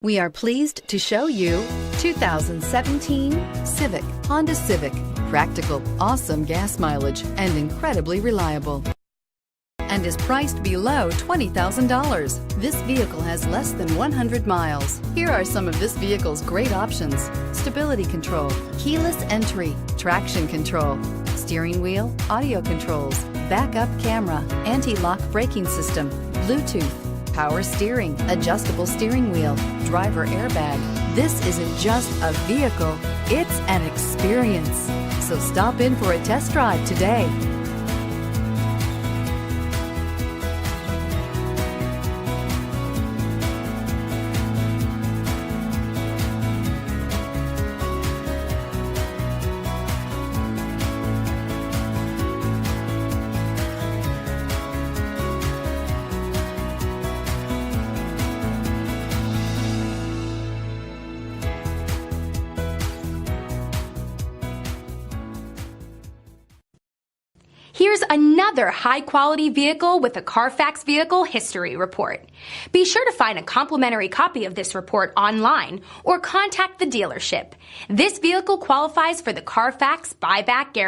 We are pleased to show you 2017 Civic. Honda Civic. Practical, awesome gas mileage, and incredibly reliable. And is priced below $20,000. This vehicle has less than 100 miles. Here are some of this vehicle's great options: stability control, keyless entry, traction control, steering wheel audio controls, backup camera, anti-lock braking system, Bluetooth, power steering, adjustable steering wheel, driver airbag. This isn't just a vehicle, it's an experience. So stop in for a test drive today. Here's another high-quality vehicle with a Carfax Vehicle History Report. Be sure to find a complimentary copy of this report online or contact the dealership. This vehicle qualifies for the Carfax Buyback Guarantee.